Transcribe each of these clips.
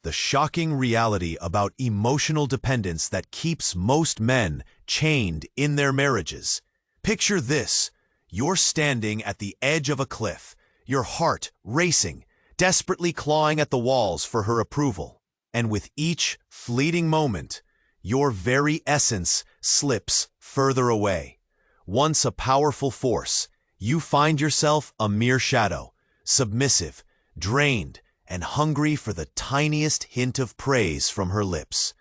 The shocking reality about emotional dependence that keeps most men chained in their marriages. Picture this. You're standing at the edge of a cliff, your heart racing, desperately clawing at the walls for her approval. And with each fleeting moment, your very essence slips further away. Once a powerful force, you find yourself a mere shadow, submissive, drained, and hungry for the tiniest hint of praise from her lips.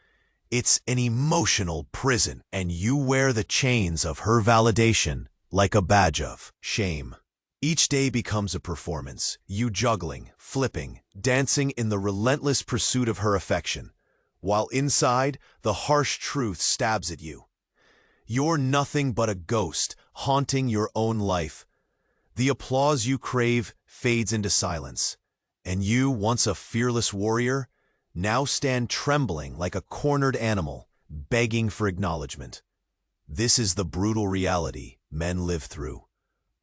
It's an emotional prison, and you wear the chains of her validation like a badge of shame. Each day becomes a performance, you juggling, flipping, dancing in the relentless pursuit of her affection, while inside, the harsh truth stabs at you. You're nothing but a ghost, haunting your own life. The applause you crave fades into silence, and you, once a fearless warrior, now stand trembling like a cornered animal, begging for acknowledgement. This is the brutal reality men live through.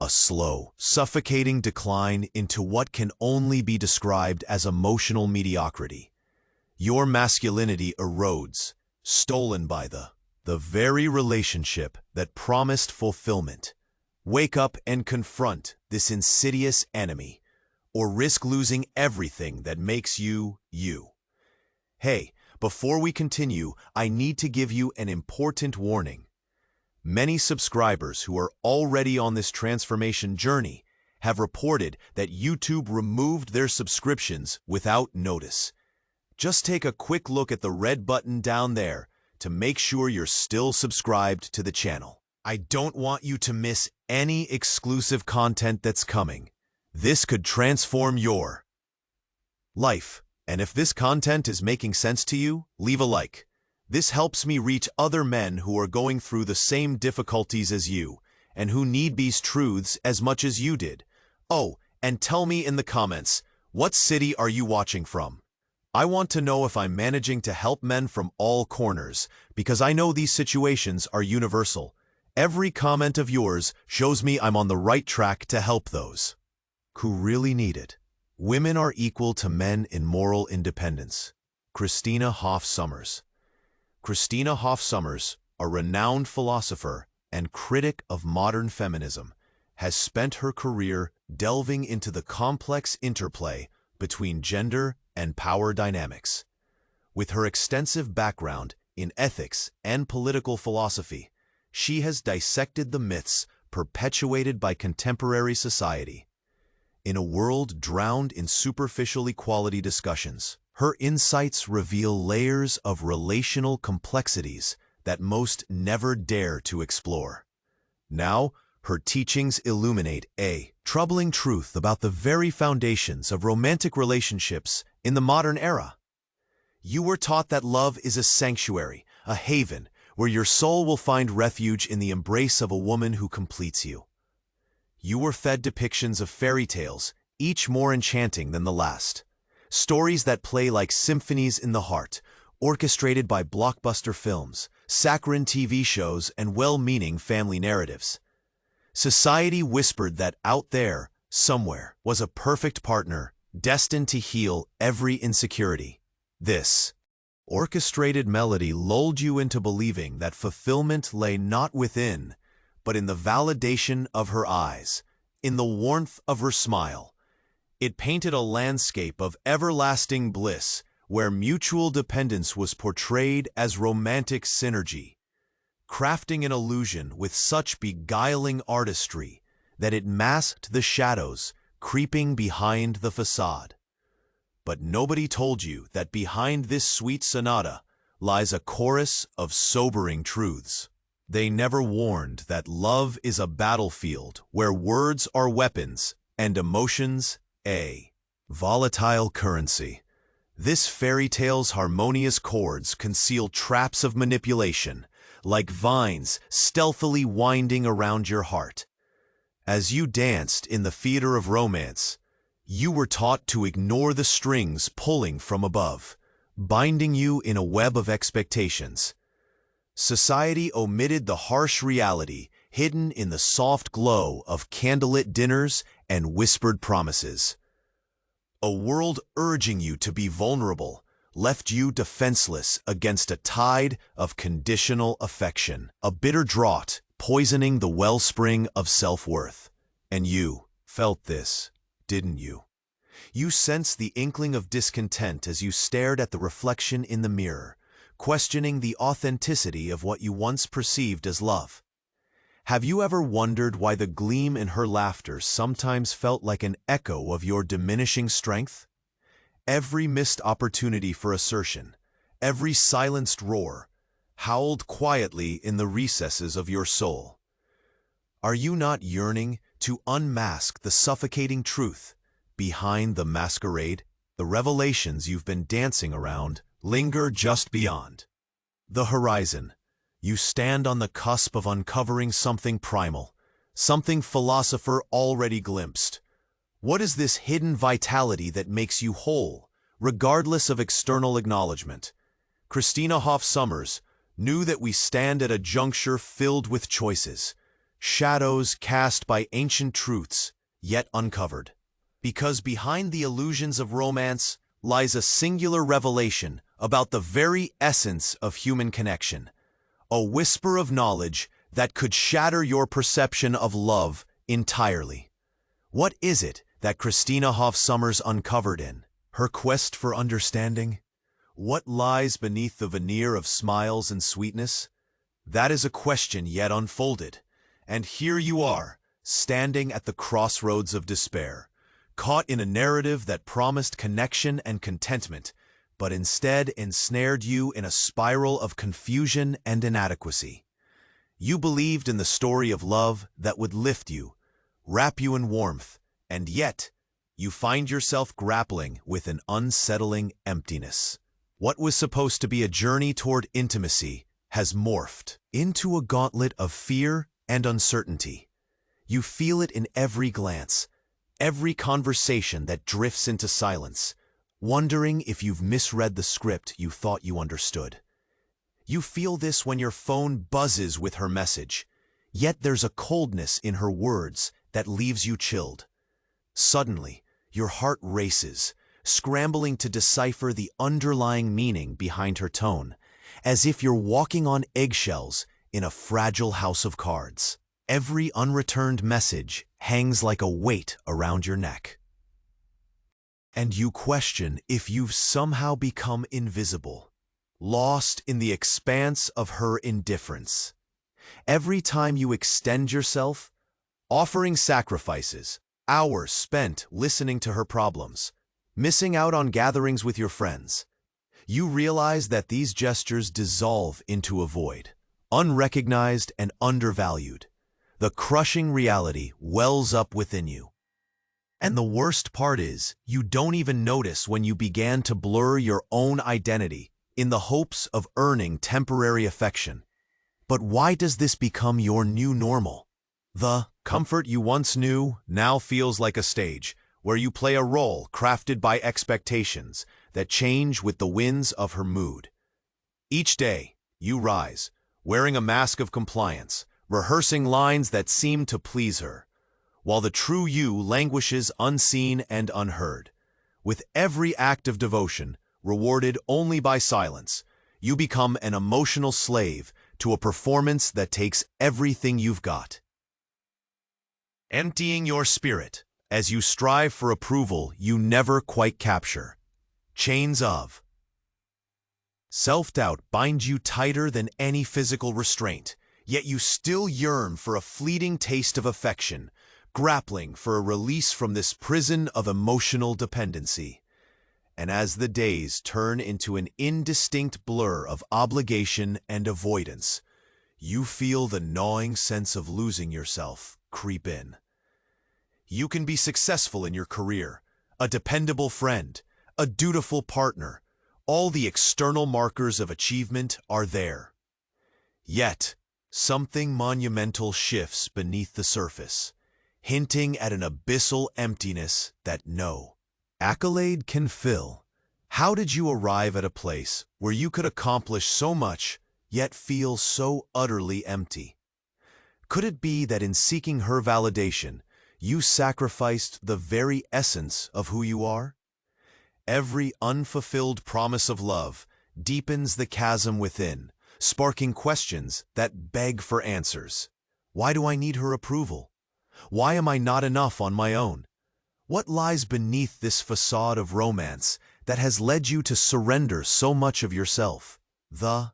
A slow, suffocating decline into what can only be described as emotional mediocrity. Your masculinity erodes, stolen by the very relationship that promised fulfillment. Wake up and confront this insidious enemy, or risk losing everything that makes you, you. Hey, before we continue, I need to give you an important warning. Many subscribers who are already on this transformation journey have reported that YouTube removed their subscriptions without notice. Just take a quick look at the red button down there to make sure you're still subscribed to the channel. I don't want you to miss any exclusive content that's coming. This could transform your life. And if this content is making sense to you, leave a like. This helps me reach other men who are going through the same difficulties as you, and who need these truths as much as you did. Oh, and tell me in the comments, what city are you watching from? I want to know if I'm managing to help men from all corners, because I know these situations are universal. Every comment of yours shows me I'm on the right track to help those who really need it. Women are equal to men in moral independence. Christina Hoff Sommers. Christina Hoff Sommers, a renowned philosopher and critic of modern feminism, has spent her career delving into the complex interplay between gender and power dynamics. With her extensive background in ethics and political philosophy, she has dissected the myths perpetuated by contemporary society. In a world drowned in superficial equality discussions, her insights reveal layers of relational complexities that most never dare to explore. Now, her teachings illuminate a troubling truth about the very foundations of romantic relationships in the modern era. You were taught that love is a sanctuary, a haven, where your soul will find refuge in the embrace of a woman who completes you. You were fed depictions of fairy tales, each more enchanting than the last. Stories that play like symphonies in the heart, orchestrated by blockbuster films, saccharine TV shows, and well-meaning family narratives. Society whispered that out there, somewhere, was a perfect partner, destined to heal every insecurity. This orchestrated melody lulled you into believing that fulfillment lay not within, but in the validation of her eyes, in the warmth of her smile. It painted a landscape of everlasting bliss, where mutual dependence was portrayed as romantic synergy, crafting an illusion with such beguiling artistry that it masked the shadows creeping behind the facade. But nobody told you that behind this sweet sonata lies a chorus of sobering truths. They never warned that love is a battlefield where words are weapons and emotions a volatile currency. This fairy tale's harmonious chords conceal traps of manipulation, like vines stealthily winding around your heart. As you danced in the theater of romance, you were taught to ignore the strings pulling from above, binding you in a web of expectations. Society omitted the harsh reality hidden in the soft glow of candlelit dinners and whispered promises. A world urging you to be vulnerable, left you defenseless against a tide of conditional affection, a bitter draught poisoning the wellspring of self-worth. And you felt this, didn't you? You sensed the inkling of discontent as you stared at the reflection in the mirror, questioning the authenticity of what you once perceived as love. Have you ever wondered why the gleam in her laughter sometimes felt like an echo of your diminishing strength? Every missed opportunity for assertion, every silenced roar, howled quietly in the recesses of your soul. Are you not yearning to unmask the suffocating truth behind the masquerade? The revelations you've been dancing around linger just beyond the horizon. You stand on the cusp of uncovering something primal, something philosopher already glimpsed. What is this hidden vitality that makes you whole, regardless of external acknowledgement? Christina Hoff Sommers knew that we stand at a juncture filled with choices, shadows cast by ancient truths, yet uncovered. Because behind the illusions of romance lies a singular revelation about the very essence of human connection. A whisper of knowledge that could shatter your perception of love entirely. What is it that Christina Hoff Sommers uncovered in her quest for understanding? What lies beneath the veneer of smiles and sweetness? That is a question yet unfolded. And here you are, standing at the crossroads of despair, caught in a narrative that promised connection and contentment, but instead ensnared you in a spiral of confusion and inadequacy. You believed in the story of love that would lift you, wrap you in warmth, and yet you find yourself grappling with an unsettling emptiness. What was supposed to be a journey toward intimacy has morphed into a gauntlet of fear and uncertainty. You feel it in every glance, every conversation that drifts into silence, wondering if you've misread the script you thought you understood. You feel this when your phone buzzes with her message, yet there's a coldness in her words that leaves you chilled. Suddenly, your heart races, scrambling to decipher the underlying meaning behind her tone, as if you're walking on eggshells in a fragile house of cards. Every unreturned message hangs like a weight around your neck. And you question if you've somehow become invisible, lost in the expanse of her indifference. Every time you extend yourself, offering sacrifices, hours spent listening to her problems, missing out on gatherings with your friends, you realize that these gestures dissolve into a void, unrecognized and undervalued. The crushing reality wells up within you. And the worst part is, you don't even notice when you began to blur your own identity in the hopes of earning temporary affection. But why does this become your new normal? The comfort you once knew now feels like a stage, where you play a role crafted by expectations that change with the winds of her mood. Each day, you rise, wearing a mask of compliance, rehearsing lines that seem to please her, while the true you languishes unseen and unheard. With every act of devotion, rewarded only by silence, you become an emotional slave to a performance that takes everything you've got. Emptying your spirit as you strive for approval you never quite capture. Chains of self-doubt bind you tighter than any physical restraint, yet you still yearn for a fleeting taste of affection, grappling for a release from this prison of emotional dependency. And as the days turn into an indistinct blur of obligation and avoidance, you feel the gnawing sense of losing yourself creep in. You can be successful in your career, a dependable friend, a dutiful partner. All the external markers of achievement are there. Yet, something monumental shifts beneath the surface, hinting at an abyssal emptiness that no accolade can fill. How did you arrive at a place where you could accomplish so much, yet feel so utterly empty? Could it be that in seeking her validation, you sacrificed the very essence of who you are? Every unfulfilled promise of love deepens the chasm within, sparking questions that beg for answers. Why do I need her approval? Why am I not enough on my own? What lies beneath this facade of romance that has led you to surrender so much of yourself? The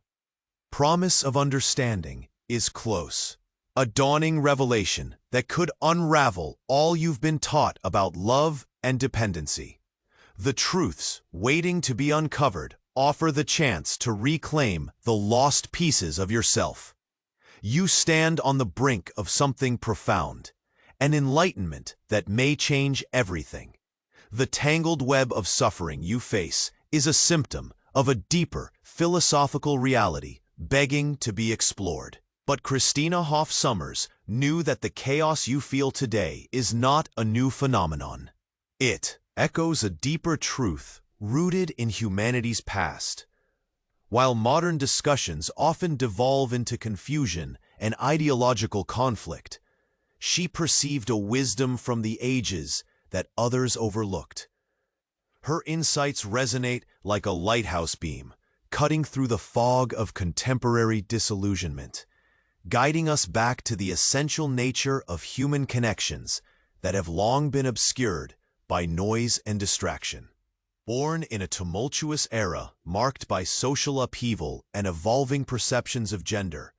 promise of understanding is close. A dawning revelation that could unravel all you've been taught about love and dependency. The truths waiting to be uncovered offer the chance to reclaim the lost pieces of yourself. You stand on the brink of something profound, an enlightenment that may change everything. The tangled web of suffering you face is a symptom of a deeper philosophical reality begging to be explored. But Christina Hoff Sommers knew that the chaos you feel today is not a new phenomenon. It echoes a deeper truth rooted in humanity's past. While modern discussions often devolve into confusion and ideological conflict, she perceived a wisdom from the ages that others overlooked. Her insights resonate like a lighthouse beam, cutting through the fog of contemporary disillusionment, guiding us back to the essential nature of human connections that have long been obscured by noise and distraction. Born in a tumultuous era marked by social upheaval and evolving perceptions of gender,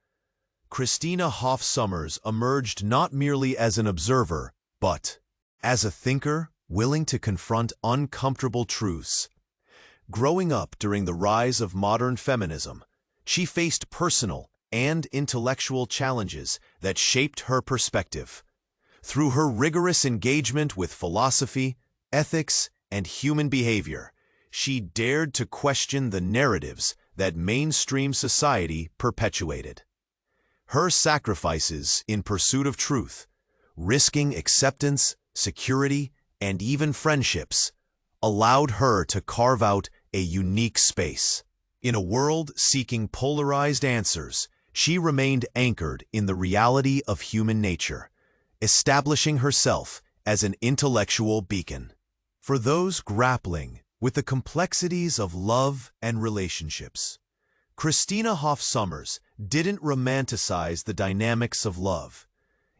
Christina Hoff Sommers emerged not merely as an observer, but as a thinker willing to confront uncomfortable truths. Growing up during the rise of modern feminism, she faced personal and intellectual challenges that shaped her perspective. Through her rigorous engagement with philosophy, ethics, and human behavior, she dared to question the narratives that mainstream society perpetuated. Her sacrifices in pursuit of truth, risking acceptance, security, and even friendships, allowed her to carve out a unique space. In a world seeking polarized answers, she remained anchored in the reality of human nature, establishing herself as an intellectual beacon. For those grappling with the complexities of love and relationships, Christina Hoff Sommers didn't romanticize the dynamics of love.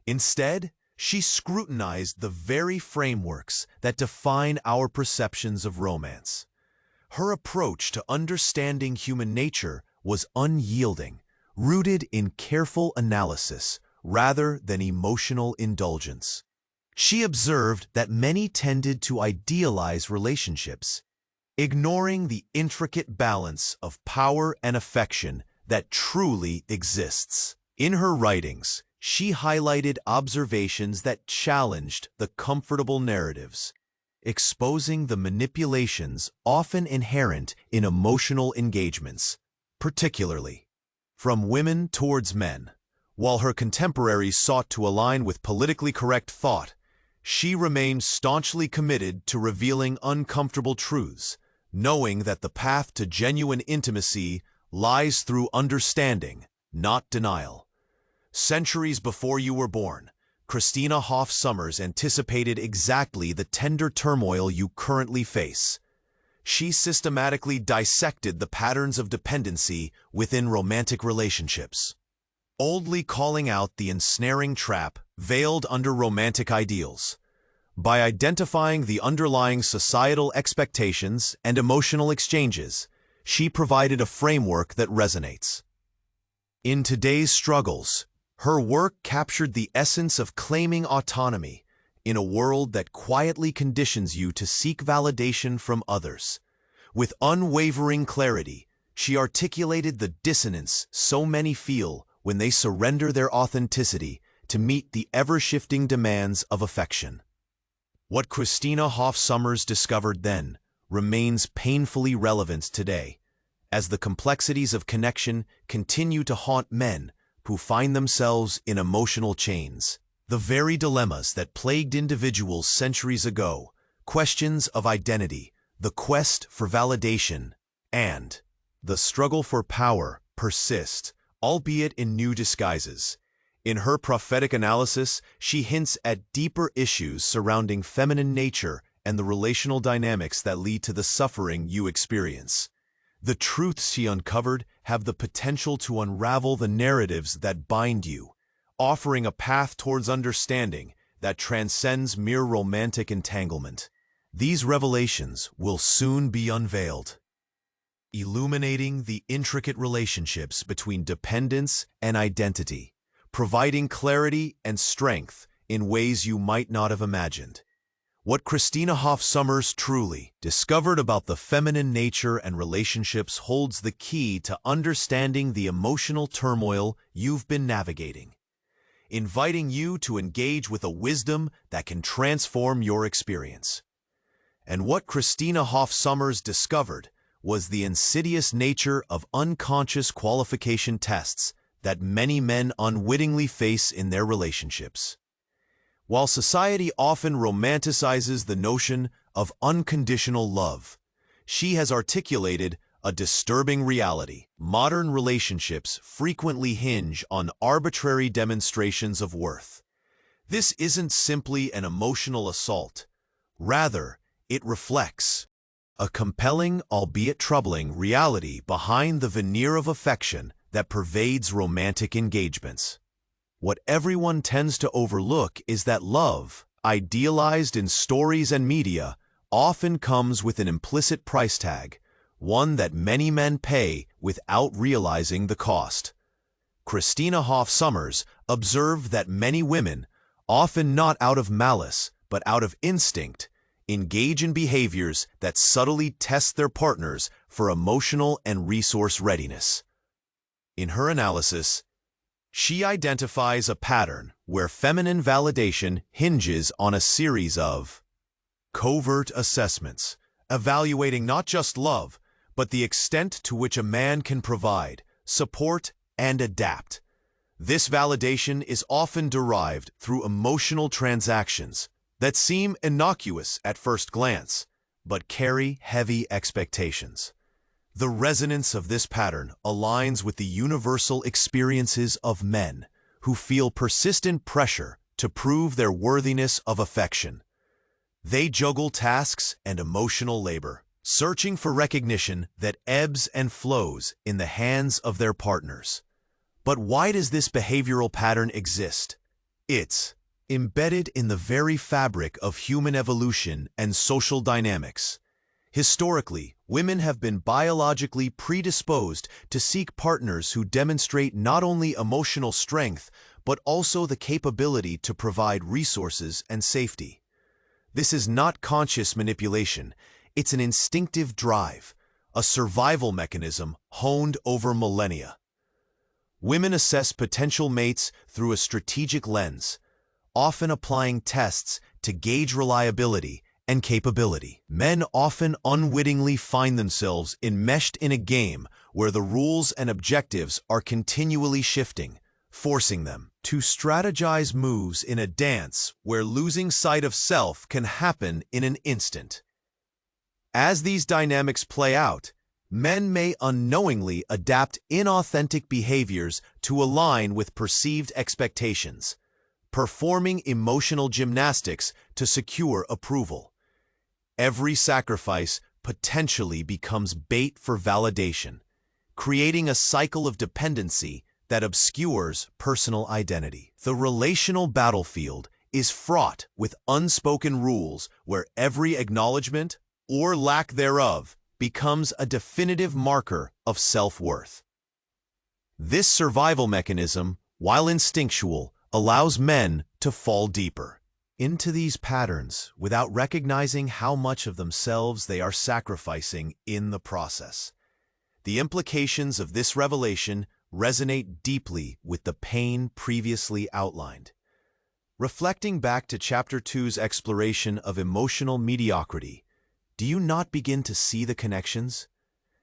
Instead, she scrutinized the very frameworks that define our perceptions of romance. Her approach to understanding human nature was unyielding, rooted in careful analysis rather than emotional indulgence. She observed that many tended to idealize relationships, ignoring the intricate balance of power and affection that truly exists. In her writings, she highlighted observations that challenged the comfortable narratives, exposing the manipulations often inherent in emotional engagements, particularly from women towards men. While her contemporaries sought to align with politically correct thought, she remained staunchly committed to revealing uncomfortable truths, knowing that the path to genuine intimacy lies through understanding, not denial. Centuries before you were born, Christina Hoff Sommers anticipated exactly the tender turmoil you currently face. She systematically dissected the patterns of dependency within romantic relationships, boldly calling out the ensnaring trap veiled under romantic ideals. By identifying the underlying societal expectations and emotional exchanges, she provided a framework that resonates. In today's struggles, her work captured the essence of claiming autonomy in a world that quietly conditions you to seek validation from others. With unwavering clarity, she articulated the dissonance so many feel when they surrender their authenticity to meet the ever-shifting demands of affection. What Christina Hoff Sommers discovered then remains painfully relevant today, as the complexities of connection continue to haunt men who find themselves in emotional chains. The very dilemmas that plagued individuals centuries ago, questions of identity, the quest for validation, and the struggle for power persist, albeit in new disguises. In her prophetic analysis, she hints at deeper issues surrounding feminine nature and the relational dynamics that lead to the suffering you experience. The truths she uncovered have the potential to unravel the narratives that bind you, offering a path towards understanding that transcends mere romantic entanglement. These revelations will soon be unveiled, illuminating the intricate relationships between dependence and identity, providing clarity and strength in ways you might not have imagined. What Christina Hoff Sommers truly discovered about the feminine nature and relationships holds the key to understanding the emotional turmoil you've been navigating, inviting you to engage with a wisdom that can transform your experience. And what Christina Hoff Sommers discovered was the insidious nature of unconscious qualification tests that many men unwittingly face in their relationships. While society often romanticizes the notion of unconditional love, she has articulated a disturbing reality. Modern relationships frequently hinge on arbitrary demonstrations of worth. This isn't simply an emotional assault. Rather, it reflects a compelling, albeit troubling, reality behind the veneer of affection that pervades romantic engagements. What everyone tends to overlook is that love, idealized in stories and media, often comes with an implicit price tag, one that many men pay without realizing the cost. Christina Hoff Sommers observed that many women, often not out of malice but out of instinct, engage in behaviors that subtly test their partners for emotional and resource readiness. In her analysis, she identifies a pattern where feminine validation hinges on a series of covert assessments, evaluating not just love, but the extent to which a man can provide, support, and adapt. This validation is often derived through emotional transactions that seem innocuous at first glance, but carry heavy expectations. The resonance of this pattern aligns with the universal experiences of men who feel persistent pressure to prove their worthiness of affection. They juggle tasks and emotional labor, searching for recognition that ebbs and flows in the hands of their partners. But why does this behavioral pattern exist? It's embedded in the very fabric of human evolution and social dynamics. Historically, women have been biologically predisposed to seek partners who demonstrate not only emotional strength, but also the capability to provide resources and safety. This is not conscious manipulation, it's an instinctive drive, a survival mechanism honed over millennia. Women assess potential mates through a strategic lens, often applying tests to gauge reliability and capability. Men often unwittingly find themselves enmeshed in a game where the rules and objectives are continually shifting, forcing them to strategize moves in a dance where losing sight of self can happen in an instant. As these dynamics play out, men may unknowingly adapt inauthentic behaviors to align with perceived expectations, performing emotional gymnastics to secure approval. Every sacrifice potentially becomes bait for validation, creating a cycle of dependency that obscures personal identity. The relational battlefield is fraught with unspoken rules where every acknowledgement, or lack thereof, becomes a definitive marker of self-worth. This survival mechanism, while instinctual, allows men to fall deeper into these patterns without recognizing how much of themselves they are sacrificing in the process. The implications of this revelation resonate deeply with the pain previously outlined. Reflecting back to Chapter 2's exploration of emotional mediocrity, do you not begin to see the connections?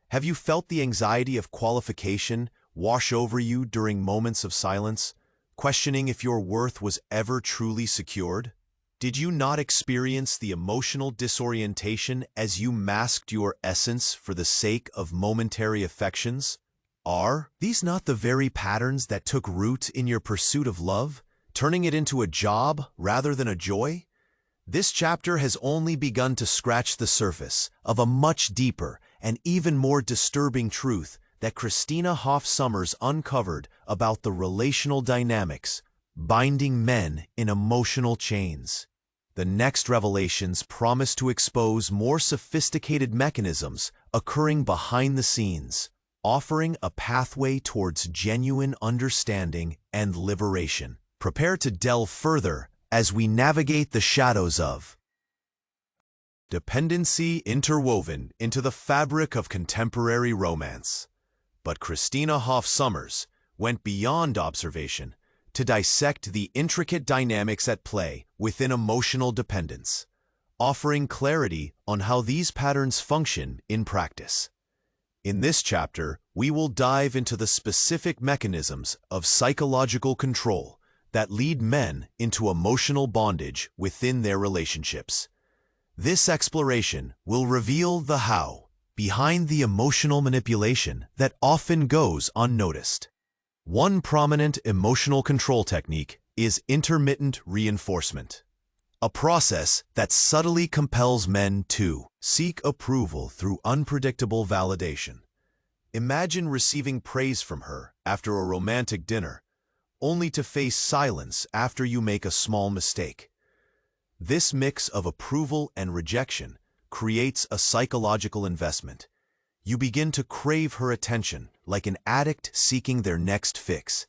Have you felt the anxiety of qualification wash over you during moments of silence, questioning if your worth was ever truly secured? Did you not experience the emotional disorientation as you masked your essence for the sake of momentary affections? Are these not the very patterns that took root in your pursuit of love, turning it into a job rather than a joy? This chapter has only begun to scratch the surface of a much deeper and even more disturbing truth that Christina Hoff Sommers uncovered about the relational dynamics binding men in emotional chains. The next revelations promise to expose more sophisticated mechanisms occurring behind the scenes, offering a pathway towards genuine understanding and liberation. Prepare to delve further as we navigate the shadows of dependency interwoven into the fabric of contemporary romance. But Christina Hoff Sommers went beyond observation to dissect the intricate dynamics at play within emotional dependence, offering clarity on how these patterns function in practice. In this chapter, we will dive into the specific mechanisms of psychological control that lead men into emotional bondage within their relationships. This exploration will reveal the how behind the emotional manipulation that often goes unnoticed. One prominent emotional control technique is intermittent reinforcement, a process that subtly compels men to seek approval through unpredictable validation. Imagine receiving praise from her after a romantic dinner, only to face silence after you make a small mistake. This mix of approval and rejection creates a psychological investment. You begin to crave her attention like an addict seeking their next fix.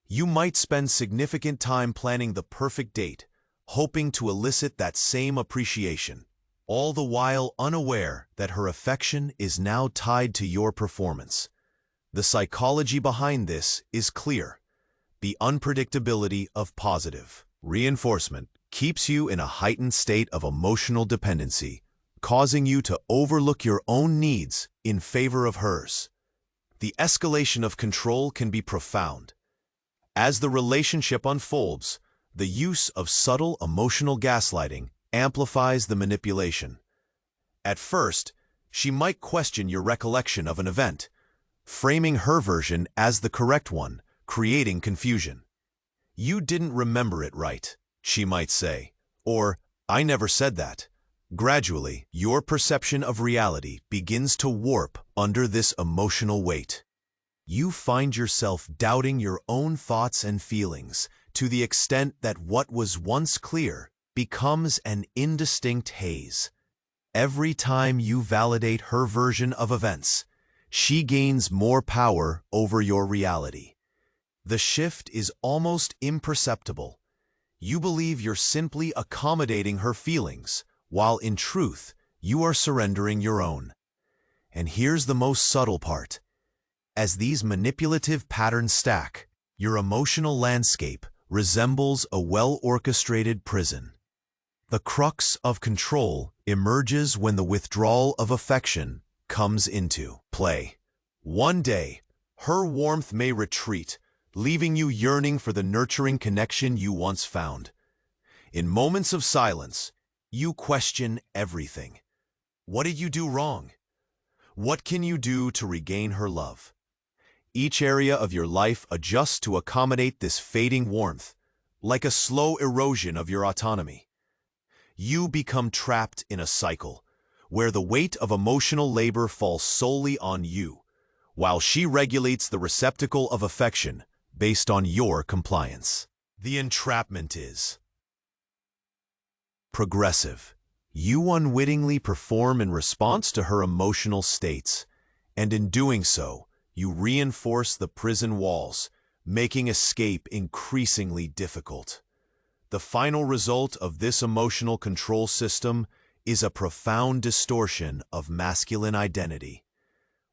You might spend significant time planning the perfect date, hoping to elicit that same appreciation, all the while unaware that her affection is now tied to your performance. The psychology behind this is clear. The unpredictability of positive reinforcement keeps you in a heightened state of emotional dependency, causing you to overlook your own needs in favor of hers. The escalation of control can be profound. As the relationship unfolds, the use of subtle emotional gaslighting amplifies the manipulation. At first, she might question your recollection of an event, framing her version as the correct one, creating confusion. "You didn't remember it right," she might say, or "I never said that." Gradually, your perception of reality begins to warp under this emotional weight. You find yourself doubting your own thoughts and feelings to the extent that what was once clear becomes an indistinct haze. Every time you validate her version of events, she gains more power over your reality. The shift is almost imperceptible. You believe you're simply accommodating her feelings, while in truth, you are surrendering your own. And here's the most subtle part. As these manipulative patterns stack, your emotional landscape resembles a well-orchestrated prison. The crux of control emerges when the withdrawal of affection comes into play. One day, her warmth may retreat, leaving you yearning for the nurturing connection you once found. In moments of silence, you question everything. What did you do wrong? What can you do to regain her love? Each area of your life adjusts to accommodate this fading warmth, like a slow erosion of your autonomy. You become trapped in a cycle, where the weight of emotional labor falls solely on you, while she regulates the receptacle of affection based on your compliance. The entrapment is progressive. You unwittingly perform in response to her emotional states, and in doing so, you reinforce the prison walls, making escape increasingly difficult. The final result of this emotional control system is a profound distortion of masculine identity.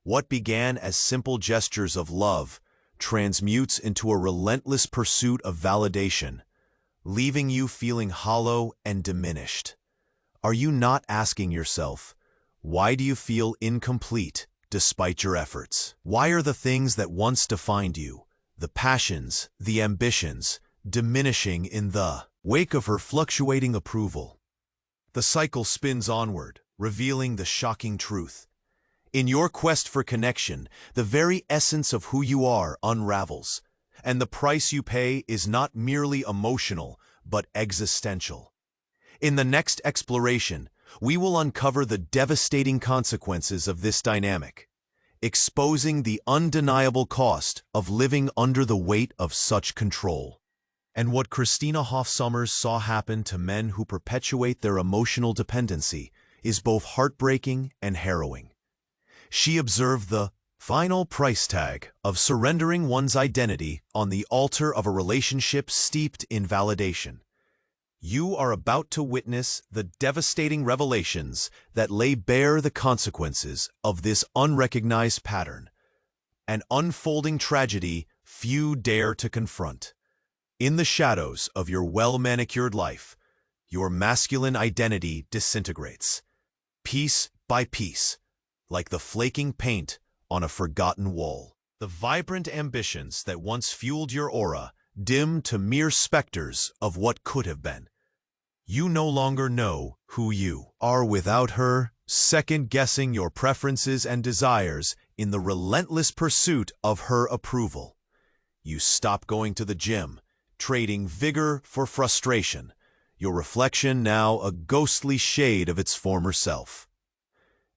What began as simple gestures of love transmutes into a relentless pursuit of validation, leaving you feeling hollow and diminished. Are you not asking yourself, why do you feel incomplete despite your efforts? Why are the things that once defined you, the passions, the ambitions, diminishing in the wake of her fluctuating approval? The cycle spins onward, revealing the shocking truth. In your quest for connection, the very essence of who you are unravels, and the price you pay is not merely emotional, but existential. In the next exploration, we will uncover the devastating consequences of this dynamic, exposing the undeniable cost of living under the weight of such control. And what Christina Hoff Sommers saw happen to men who perpetuate their emotional dependency is both heartbreaking and harrowing. She observed the final price tag of surrendering one's identity on the altar of a relationship steeped in validation. You are about to witness the devastating revelations that lay bare the consequences of this unrecognized pattern, an unfolding tragedy few dare to confront. In the shadows of your well-manicured life, your masculine identity disintegrates, piece by piece, like the flaking paint on a forgotten wall. The vibrant ambitions that once fueled your aura dim to mere specters of what could have been. You no longer know who you are without her, second-guessing your preferences and desires in the relentless pursuit of her approval. You stop going to the gym, trading vigor for frustration, your reflection now a ghostly shade of its former self.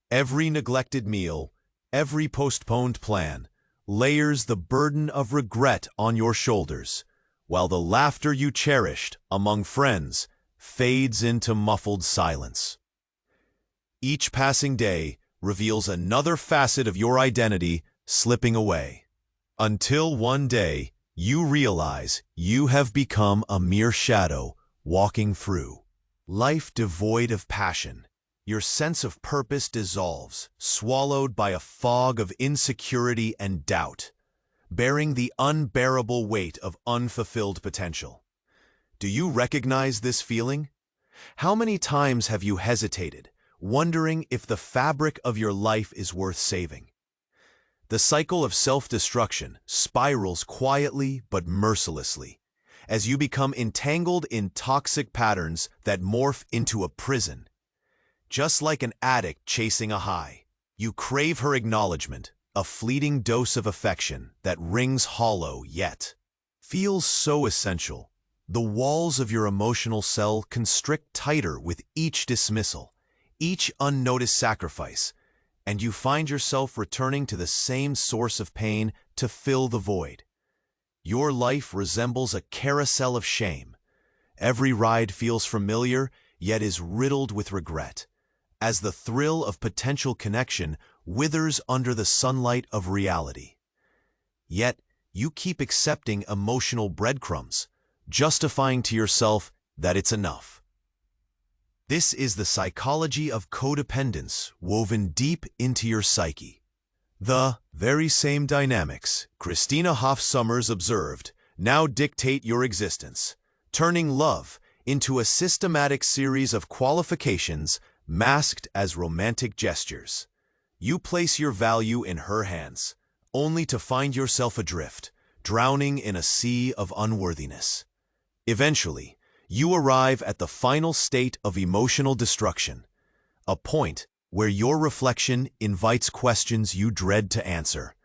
Every neglected meal, every postponed plan, layers the burden of regret on your shoulders, while the laughter you cherished among friends fades into muffled silence. Each passing day reveals another facet of your identity slipping away, until one day you realize you have become a mere shadow walking through life devoid of passion. Your sense of purpose dissolves, swallowed by a fog of insecurity and doubt, bearing the unbearable weight of unfulfilled potential. Do you recognize this feeling? How many times have you hesitated, wondering if the fabric of your life is worth saving? The cycle of self-destruction spirals quietly but mercilessly, as you become entangled in toxic patterns that morph into a prison. Just like an addict chasing a high, you crave her acknowledgement, a fleeting dose of affection that rings hollow yet feels so essential. The walls of your emotional cell constrict tighter with each dismissal, each unnoticed sacrifice, and you find yourself returning to the same source of pain to fill the void. Your life resembles a carousel of shame. Every ride feels familiar, yet is riddled with regret, as the thrill of potential connection withers under the sunlight of reality. Yet, you keep accepting emotional breadcrumbs, justifying to yourself that it's enough. This is the psychology of codependence woven deep into your psyche. The very same dynamics Christina Hoff Sommers observed now dictate your existence, turning love into a systematic series of qualifications masked as romantic gestures. You place your value in her hands, only to find yourself adrift, drowning in a sea of unworthiness. Eventually, you arrive at the final state of emotional destruction, a point where your reflection invites questions you dread to answer.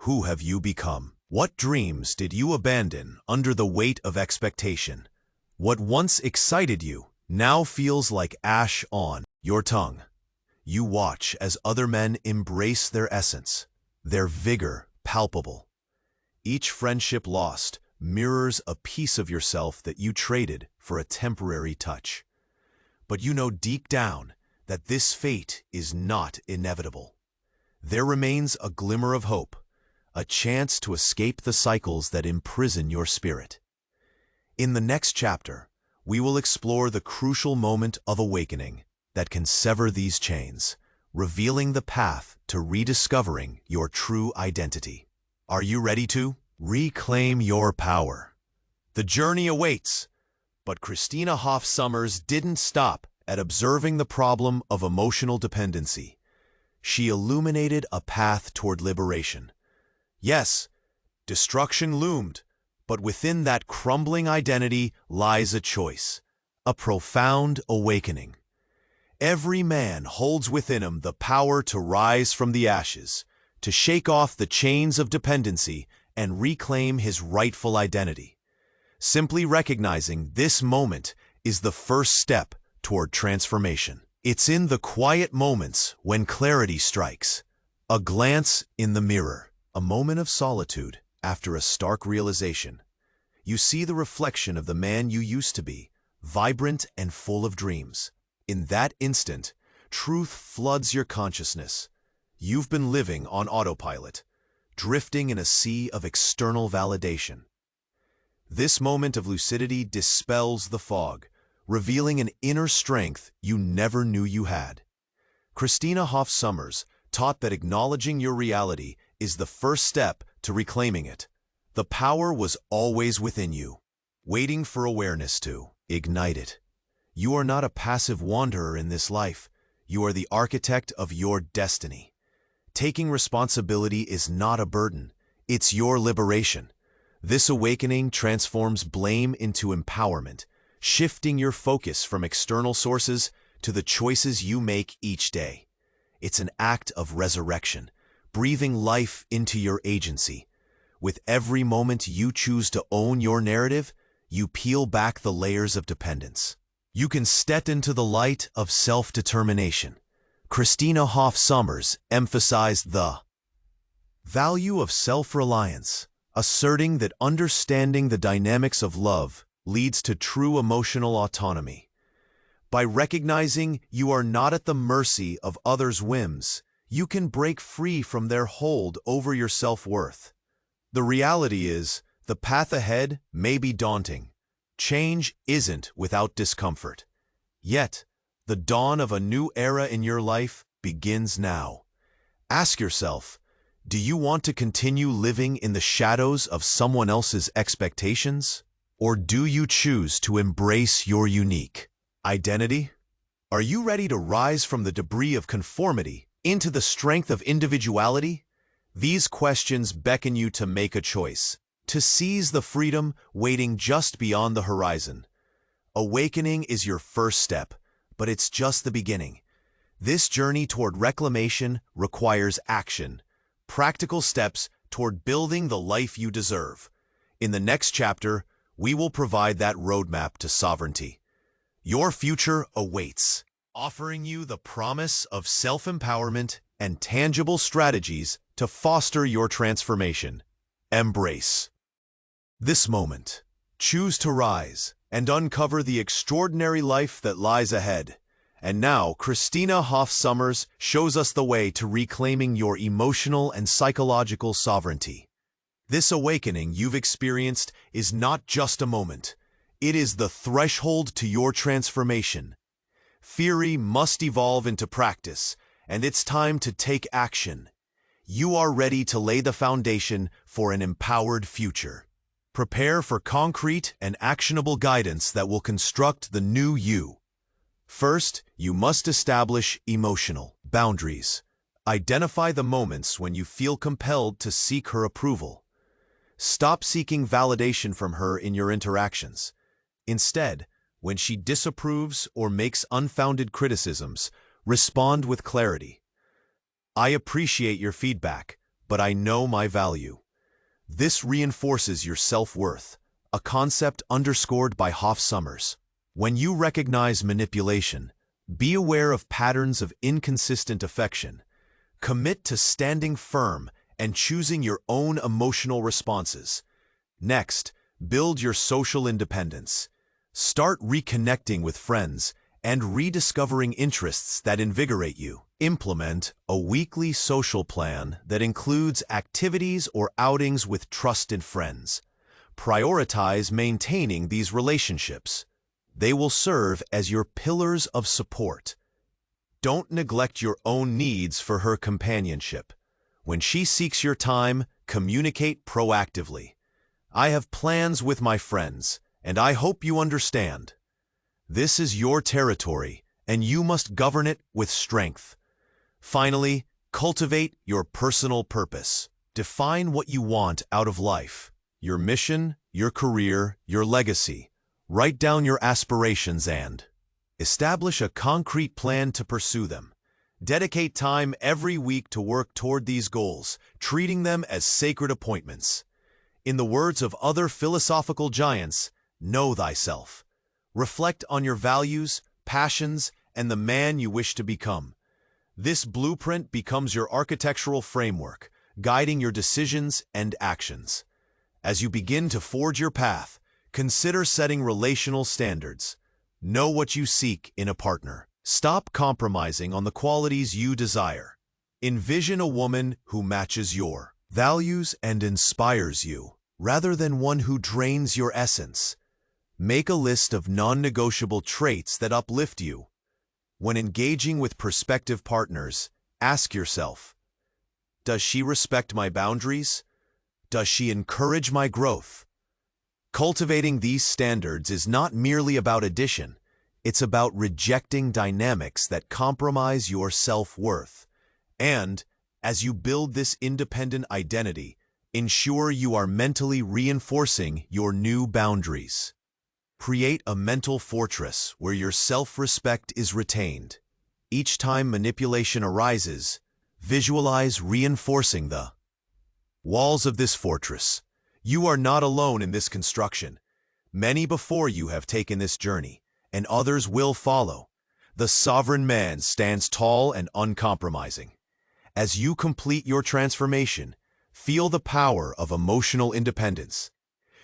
Who have you become? What dreams did you abandon under the weight of expectation? What once excited you now feels like ash on your tongue. You watch as other men embrace their essence, their vigor palpable. Each friendship lost mirrors a piece of yourself that you traded for a temporary touch. But you know deep down that this fate is not inevitable. There remains a glimmer of hope, a chance to escape the cycles that imprison your spirit. In the next chapter, we will explore the crucial moment of awakening that can sever these chains, revealing the path to rediscovering your true identity. Are you ready to reclaim your power? The journey awaits, but Christina Hoff Sommers didn't stop at observing the problem of emotional dependency. She illuminated a path toward liberation. Yes, destruction loomed, but within that crumbling identity lies a choice, a profound awakening. Every man holds within him the power to rise from the ashes, to shake off the chains of dependency and reclaim his rightful identity. Simply recognizing this moment is the first step toward transformation. It's in the quiet moments when clarity strikes. A glance in the mirror, a moment of solitude after a stark realization. You see the reflection of the man you used to be, vibrant and full of dreams. In that instant, truth floods your consciousness. You've been living on autopilot, drifting in a sea of external validation. This moment of lucidity dispels the fog, revealing an inner strength you never knew you had. Christina Hoff Sommers taught that acknowledging your reality is the first step to reclaiming it. The power was always within you, waiting for awareness to ignite it. You are not a passive wanderer in this life. You are the architect of your destiny. Taking responsibility is not a burden. It's your liberation. This awakening transforms blame into empowerment, shifting your focus from external sources to the choices you make each day. It's an act of resurrection, breathing life into your agency. With every moment you choose to own your narrative, you peel back the layers of dependence. You can step into the light of self-determination. Christina Hoff Sommers emphasized the value of self-reliance, asserting that understanding the dynamics of love leads to true emotional autonomy. By recognizing you are not at the mercy of others' whims, you can break free from their hold over your self-worth. The reality is, the path ahead may be daunting. Change isn't without discomfort. Yet, the dawn of a new era in your life begins now. Ask yourself, do you want to continue living in the shadows of someone else's expectations? Or do you choose to embrace your unique identity? Are you ready to rise from the debris of conformity into the strength of individuality? These questions beckon you to make a choice, to seize the freedom waiting just beyond the horizon. Awakening is your first step, but it's just the beginning. This journey toward reclamation requires action, practical steps toward building the life you deserve. In the next chapter, we will provide that roadmap to sovereignty. Your future awaits, offering you the promise of self-empowerment and tangible strategies to foster your transformation. Embrace this moment. Choose to rise and uncover the extraordinary life that lies ahead. And now, Christina Hoff Sommers shows us the way to reclaiming your emotional and psychological sovereignty. This awakening you've experienced is not just a moment. It is the threshold to your transformation. Theory must evolve into practice, and it's time to take action. You are ready to lay the foundation for an empowered future. Prepare for concrete and actionable guidance that will construct the new you. First, you must establish emotional boundaries. Identify the moments when you feel compelled to seek her approval. Stop seeking validation from her in your interactions. Instead, when she disapproves or makes unfounded criticisms, respond with clarity. I appreciate your feedback, but I know my value. This reinforces your self-worth, a concept underscored by Hoff Sommers. When you recognize manipulation, be aware of patterns of inconsistent affection. Commit to standing firm and choosing your own emotional responses. Next, build your social independence. Start reconnecting with friends and rediscovering interests that invigorate you. Implement a weekly social plan that includes activities or outings with trusted friends. Prioritize maintaining these relationships. They will serve as your pillars of support. Don't neglect your own needs for her companionship. When she seeks your time, communicate proactively. I have plans with my friends, and I hope you understand. This is your territory, and you must govern it with strength. Finally, cultivate your personal purpose. Define what you want out of life. Your mission, your career, your legacy. Write down your aspirations and establish a concrete plan to pursue them. Dedicate time every week to work toward these goals, treating them as sacred appointments. In the words of other philosophical giants, know thyself. Reflect on your values, passions, and the man you wish to become. This blueprint becomes your architectural framework, guiding your decisions and actions. As you begin to forge your path, consider setting relational standards. Know what you seek in a partner. Stop compromising on the qualities you desire. Envision a woman who matches your values and inspires you, rather than one who drains your essence. Make a list of non-negotiable traits that uplift you. When engaging with prospective partners, ask yourself, does she respect my boundaries? Does she encourage my growth? Cultivating these standards is not merely about addition, it's about rejecting dynamics that compromise your self-worth. And, as you build this independent identity, ensure you are mentally reinforcing your new boundaries. Create a mental fortress where your self-respect is retained. Each time manipulation arises, visualize reinforcing the walls of this fortress. You are not alone in this construction. Many before you have taken this journey, and others will follow. The sovereign man stands tall and uncompromising. As you complete your transformation, feel the power of emotional independence.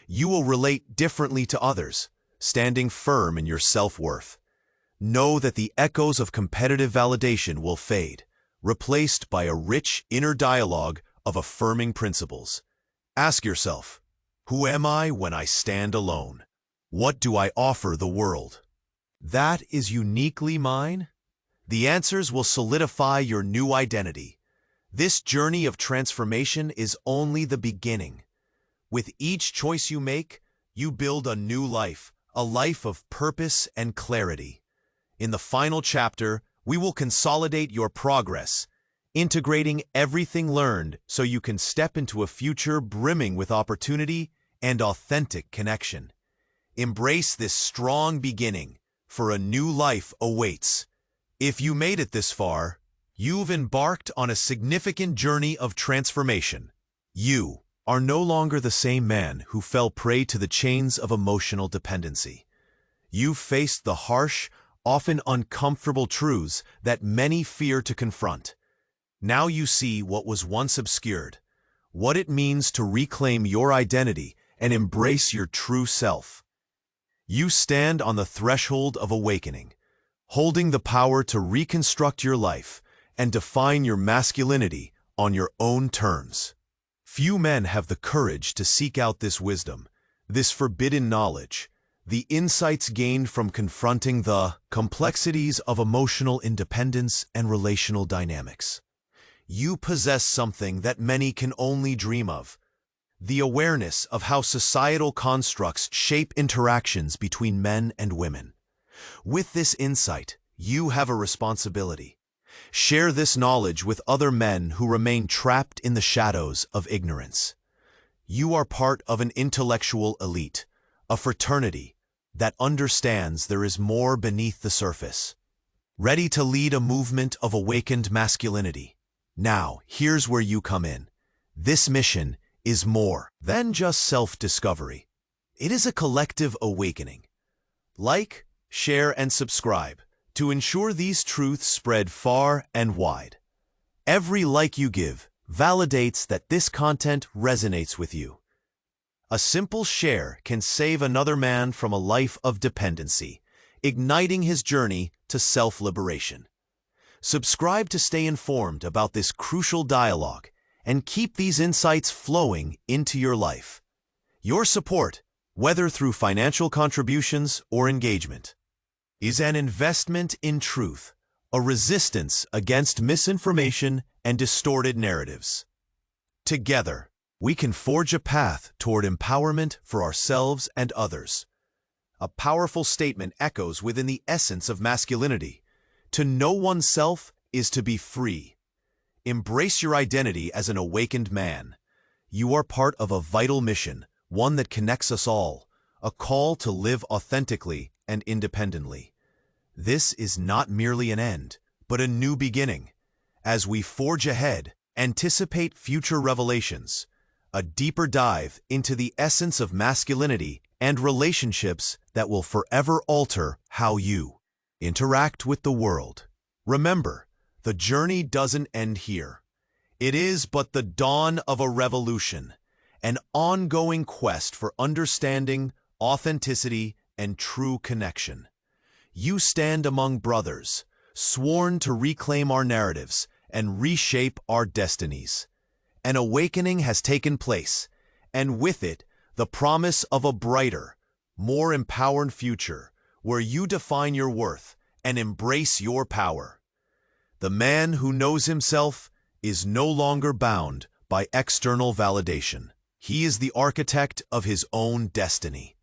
You will relate differently to others, standing firm in your self-worth. Know that the echoes of competitive validation will fade, replaced by a rich inner dialogue of affirming principles. Ask yourself, who am I when I stand alone? What do I offer the world? That is uniquely mine? The answers will solidify your new identity. This journey of transformation is only the beginning. With each choice you make, you build a new life, a life of purpose and clarity. In the final chapter, we will consolidate your progress, integrating everything learned so you can step into a future brimming with opportunity and authentic connection. Embrace this strong beginning, for a new life awaits. If you made it this far, you've embarked on a significant journey of transformation. You are no longer the same man who fell prey to the chains of emotional dependency. You've faced the harsh, often uncomfortable truths that many fear to confront. Now you see what was once obscured, what it means to reclaim your identity and embrace your true self. You stand on the threshold of awakening, holding the power to reconstruct your life and define your masculinity on your own terms. Few men have the courage to seek out this wisdom, this forbidden knowledge, the insights gained from confronting the complexities of emotional independence and relational dynamics. You possess something that many can only dream of: the awareness of how societal constructs shape interactions between men and women. With this insight, you have a responsibility. Share this knowledge with other men who remain trapped in the shadows of ignorance. You are part of an intellectual elite, a fraternity that understands there is more beneath the surface. Ready to lead a movement of awakened masculinity. Now, here's where you come in. This mission is more than just self-discovery. It is a collective awakening. Like, share, and subscribe to ensure these truths spread far and wide. Every like you give validates that this content resonates with you. A simple share can save another man from a life of dependency, igniting his journey to self-liberation. Subscribe to stay informed about this crucial dialogue and keep these insights flowing into your life. Your support, whether through financial contributions or engagement, is an investment in truth, a resistance against misinformation and distorted narratives. Together, we can forge a path toward empowerment for ourselves and others. A powerful statement echoes within the essence of masculinity. To know oneself is to be free. Embrace your identity as an awakened man. You are part of a vital mission, one that connects us all, a call to live authentically and independently. This is not merely an end, but a new beginning. As we forge ahead, anticipate future revelations, a deeper dive into the essence of masculinity and relationships that will forever alter how you Interact with the world. Remember, the journey doesn't end here. It is but the dawn of a revolution, an ongoing quest for understanding, authenticity, and true connection. You stand among brothers, sworn to reclaim our narratives and reshape our destinies. An awakening has taken place, and with it, the promise of a brighter, more empowered future where you define your worth and embrace your power. The man who knows himself is no longer bound by external validation. He is the architect of his own destiny.